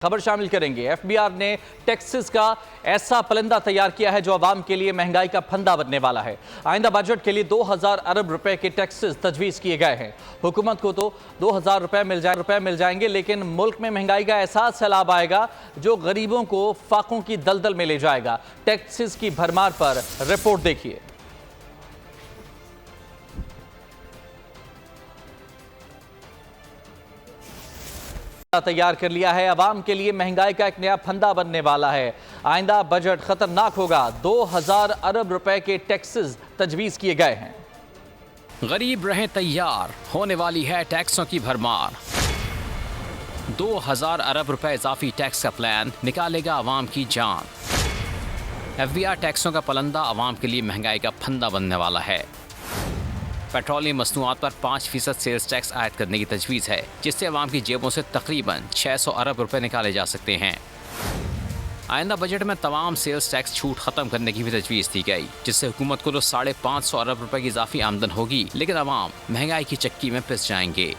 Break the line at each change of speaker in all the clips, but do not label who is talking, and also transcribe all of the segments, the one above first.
खबर शामिल करेंगे। एफबीआर ने टैक्सेस का ऐसा पलंदा तैयार किया है जो आवाम के लिए महंगाई का फंदा बनने वाला है। आइंदा बजट के लिए 2000 अरब रुपए के टैक्सेस तजवीज किए गए हैं। हुकूमत को तो 2000 रुपए मिल जाएंगे, लेकिन मुल्क में महंगाई का एहसास सैलाब आएगा जो गरीबों को फाकों की दलदल में ले जाएगा। टैक्सेस की भरमार पर रिपोर्ट देखिए। तैयार कर लिया है। अवाम के लिए महंगाई का एक नया फंदा बनने वाला है। आइंदा बजट खतरनाक होगा। 2000 अरब रुपए के टैक्सेस तजवीज किए गए हैं।
गरीब रहें तैयार, होने वाली है टैक्सों की भरमार। 2000 अरब रुपए इजाफी टैक्स का प्लान निकालेगा अवाम की जान। एफबीआर टैक्सों का पलंदा अवाम के लिए महंगाई का फंदा बनने वाला है। पेट्रोलियम मसनूआत पर 5% सेल्स टैक्स आयद करने की तजवीज़ है, जिससे अवाम की जेबों से तकरीबन 600 अरब रुपए निकाले जा सकते हैं। आइंदा बजट में तमाम सेल्स टैक्स छूट खत्म करने की भी तजवीज़ दी गई, जिससे हुकूमत को तो 550 अरब रुपए की इजाफी आमदन होगी, लेकिन अवाम महंगाई की चक्की में पिस जाएंगे।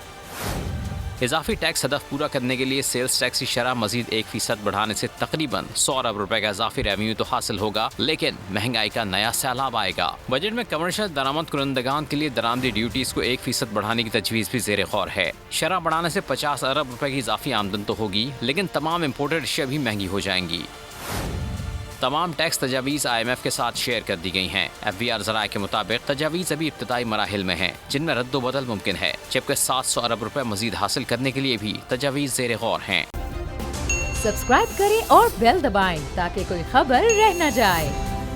इजाफी टैक्स हदफ पूरा करने के लिए सेल्स टैक्स की शरह मजीद 1% बढ़ाने से तकरीबन 100 अरब रुपए का इजाफी रेवेन्यू तो हासिल होगा, लेकिन महंगाई का नया सैलाब आएगा। बजट में कमर्शियल दरामद कुनंदगान के लिए दरामदी ड्यूटीज को 1% बढ़ाने की तजवीज़ भी ज़ेर गौर है। शरह बढ़ाने से 50 अरब रुपए की इजाफी आमदन तो होगी, लेकिन तमाम इम्पोर्टेड अशिया भी महंगी हो जाएंगी। तमाम टैक्स तजावीज़ IMF के साथ शेयर कर दी गई हैं। एफबीआर ज़राए के मुताबिक तजावीज़ अभी इब्तदाई मराहिल में हैं, जिनमें रद्दो-बदल मुमकिन है, जबकि 700 अरब रुपए मजीद हासिल करने के लिए भी तजावीज़ ज़ेर गौर हैं।
सब्सक्राइब करें और बेल दबाएं ताकि कोई खबर रह न जाए।